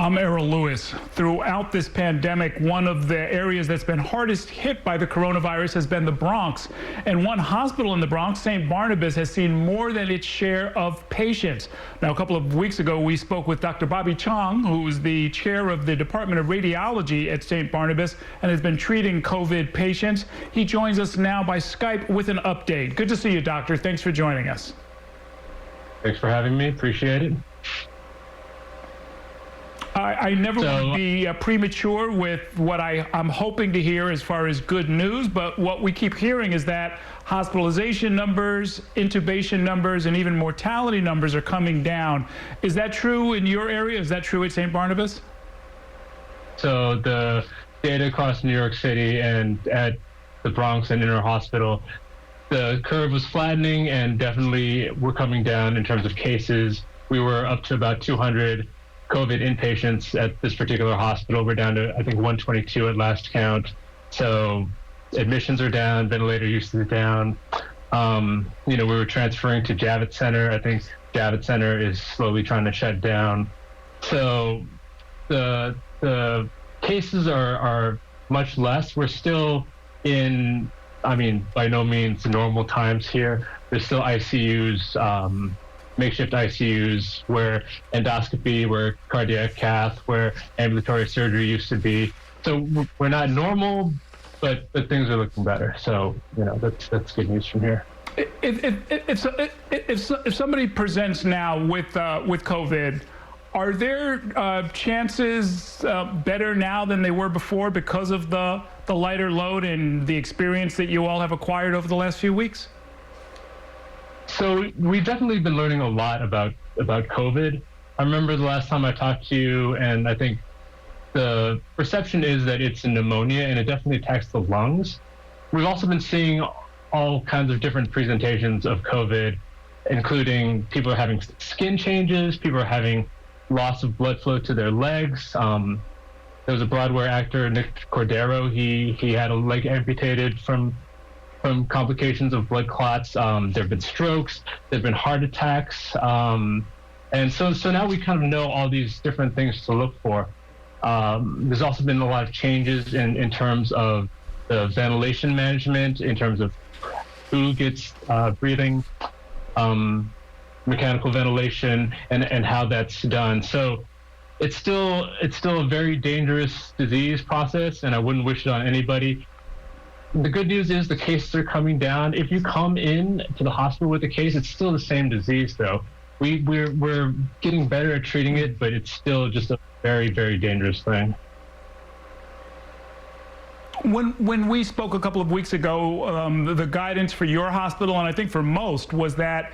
I'm Errol Louis. Throughout this pandemic, one of the areas that's been hardest hit by the coronavirus has been the Bronx. And one hospital in the Bronx, St. Barnabas, has seen more than its share of patients. Now, a couple of weeks ago, we spoke with Dr. Chiong, who's the chair of the Department of Radiology at St. Barnabas and has been treating COVID patients. He joins us now by Skype with an update. Good to see you, doctor. Thanks for joining us. Thanks for having me. Appreciate it. I never want to be premature with what I'm hoping to hear as far as good news, but what we keep hearing is that hospitalization numbers, intubation numbers, and even mortality numbers are coming down. Is that true in your area? Is that true at St. Barnabas? So the data across New York City and at the Bronx and Inner Hospital, the curve was flattening and definitely we're coming down in terms of cases. We were up to about 200 COVID inpatients at this particular hospital. We're down to, I think, 122 at last count. So admissions are down, ventilator usage is down. We were transferring to Javits Center. I think Javits Center is slowly trying to shut down. So the cases are much less. We're still in, by no means normal times here. There's still ICUs, makeshift ICUs, where endoscopy, where cardiac cath, where ambulatory surgery used to be. So we're not normal, but things are looking better. So that's good news from here. If somebody presents now with COVID, are there chances better now than they were before because of the lighter load and the experience that you all have acquired over the last few weeks? So we've definitely been learning a lot about COVID. I remember the last time I talked to you, and I think the perception is that it's a pneumonia and it definitely attacks the lungs. We've also been seeing all kinds of different presentations of COVID, including people are having skin changes, people are having loss of blood flow to their legs. There was a Broadway actor, Nick Cordero, he had a leg amputated from complications of blood clots. There have been strokes, there have been heart attacks. And so now we kind of know all these different things to look for. There's also been a lot of changes in terms of the ventilation management, in terms of who gets breathing, mechanical ventilation, and how that's done. So it's still a very dangerous disease process, and I wouldn't wish it on anybody. The good news is the cases are coming down. If you come in to the hospital with a case, it's still the same disease, though. We're getting better at treating it, but it's still just a very, very dangerous thing. When we spoke a couple of weeks ago, the guidance for your hospital, and I think for most, was that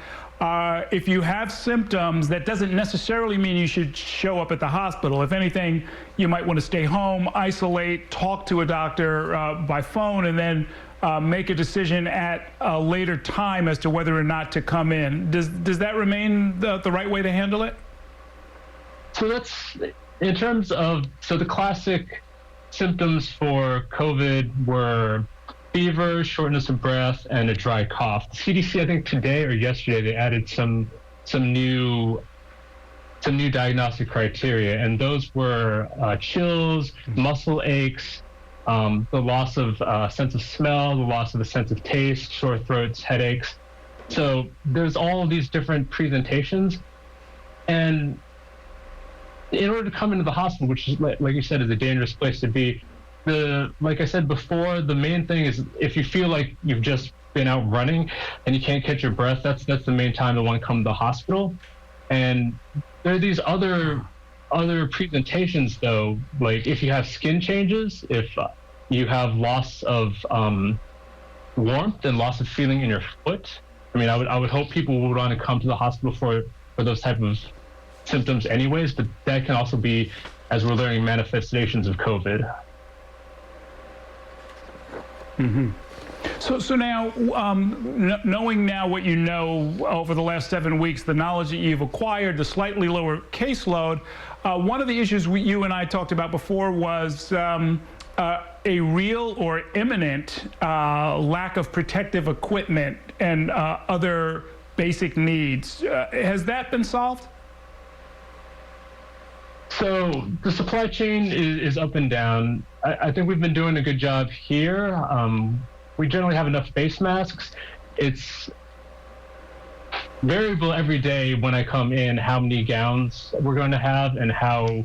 if you have symptoms, that doesn't necessarily mean you should show up at the hospital. If anything, you might want to stay home, isolate, talk to a doctor by phone, and then make a decision at a later time as to whether or not to come in. Does that remain the right way to handle it? So that's, in terms of, the classic symptoms for COVID were fever, shortness of breath, and a dry cough. The CDC, I think today or yesterday, they added some new diagnostic criteria, and those were chills, muscle aches, the loss of sense of smell, the loss of a sense of taste, sore throats, headaches. So there's all of these different presentations, and in order to come into the hospital, which is, like you said, is a dangerous place to be, like I said before, the main thing is if you feel like you've just been out running and you can't catch your breath, that's the main time to want to come to the hospital. And there are these other presentations, though, like if you have skin changes, if you have loss of warmth and loss of feeling in your foot. I would hope people would want to come to the hospital for those type of symptoms anyways, but that can also be, as we're learning, manifestations of COVID. Mm-hmm. So now, knowing now what you know over the last 7 weeks, the knowledge that you've acquired, the slightly lower caseload, one of the issues you and I talked about before was a real or imminent lack of protective equipment and other basic needs. Has that been solved? So the supply chain is up and down. I think we've been doing a good job here. We generally have enough face masks. It's variable every day when I come in how many gowns we're going to have and how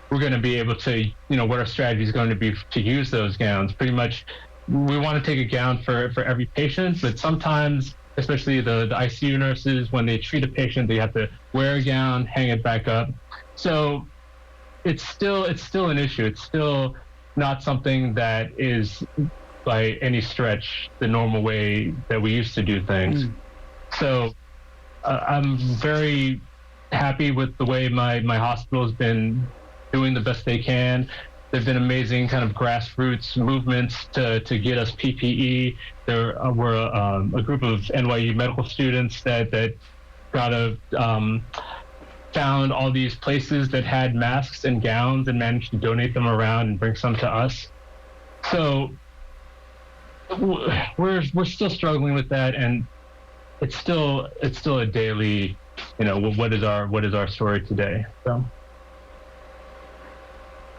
we're going to be able to, what our strategy is going to be to use those gowns. Pretty much, we want to take a gown for every patient, but sometimes, especially the ICU nurses, when they treat a patient, they have to wear a gown, hang it back up. So it's still an issue. It's still not something that is by any stretch the normal way that we used to do things. So I'm very happy with the way my hospital has been doing the best they can. There've been amazing kind of grassroots movements to get us PPE. There were a group of NYU medical students that found all these places that had masks and gowns and managed to donate them around and bring some to us. So we're still struggling with that, and it's still a daily, what is our story today? So.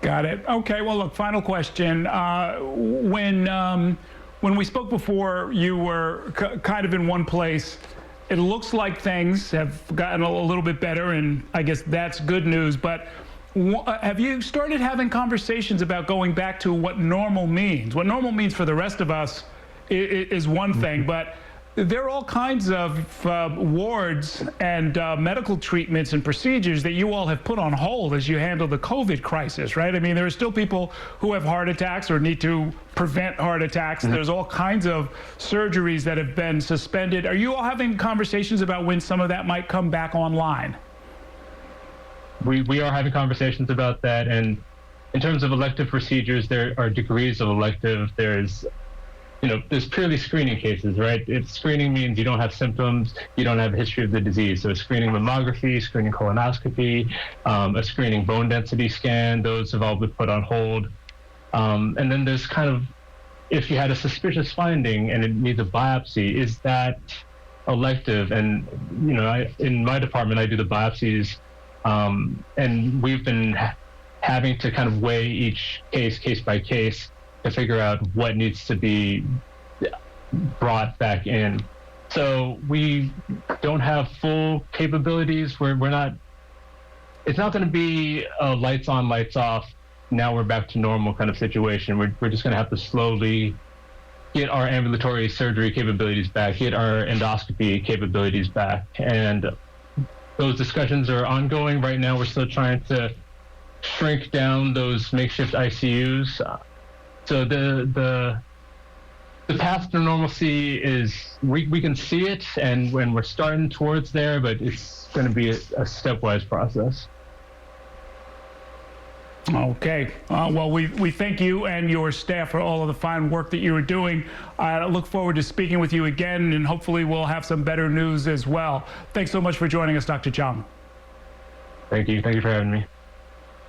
Got it. Okay. Well, look. Final question. When we spoke before, you were kind of in one place. It looks like things have gotten a little bit better, and I guess that's good news. But have you started having conversations about going back to what normal means? What normal means for the rest of us is one thing, but there are all kinds of wards and medical treatments and procedures that you all have put on hold as you handle the COVID crisis, right? I mean, there are still people who have heart attacks or need to prevent heart attacks. There's all kinds of surgeries that have been suspended. Are you all having conversations about when some of that might come back online? We are having conversations about that. And in terms of elective procedures, there are degrees of elective. There's purely screening cases, right? If screening means you don't have symptoms, you don't have a history of the disease. So a screening mammography, screening colonoscopy, a screening bone density scan, those have all been put on hold. And then there's kind of, if you had a suspicious finding and it needs a biopsy, is that elective? And, in my department, I do the biopsies, and we've been having to kind of weigh each case by case, to figure out what needs to be brought back in. So we don't have full capabilities. We're not, it's not going to be a lights on, lights off, now we're back to normal kind of situation. We're just going to have to slowly get our ambulatory surgery capabilities back, get our endoscopy capabilities back. And those discussions are ongoing. Right now, we're still trying to shrink down those makeshift ICUs. So the path to normalcy is, we can see it, and when we're starting towards there, but it's going to be a stepwise process. Okay. Well, we thank you and your staff for all of the fine work that you are doing. I look forward to speaking with you again, and hopefully we'll have some better news as well. Thanks so much for joining us, Dr. Chiong. Thank you. Thank you for having me.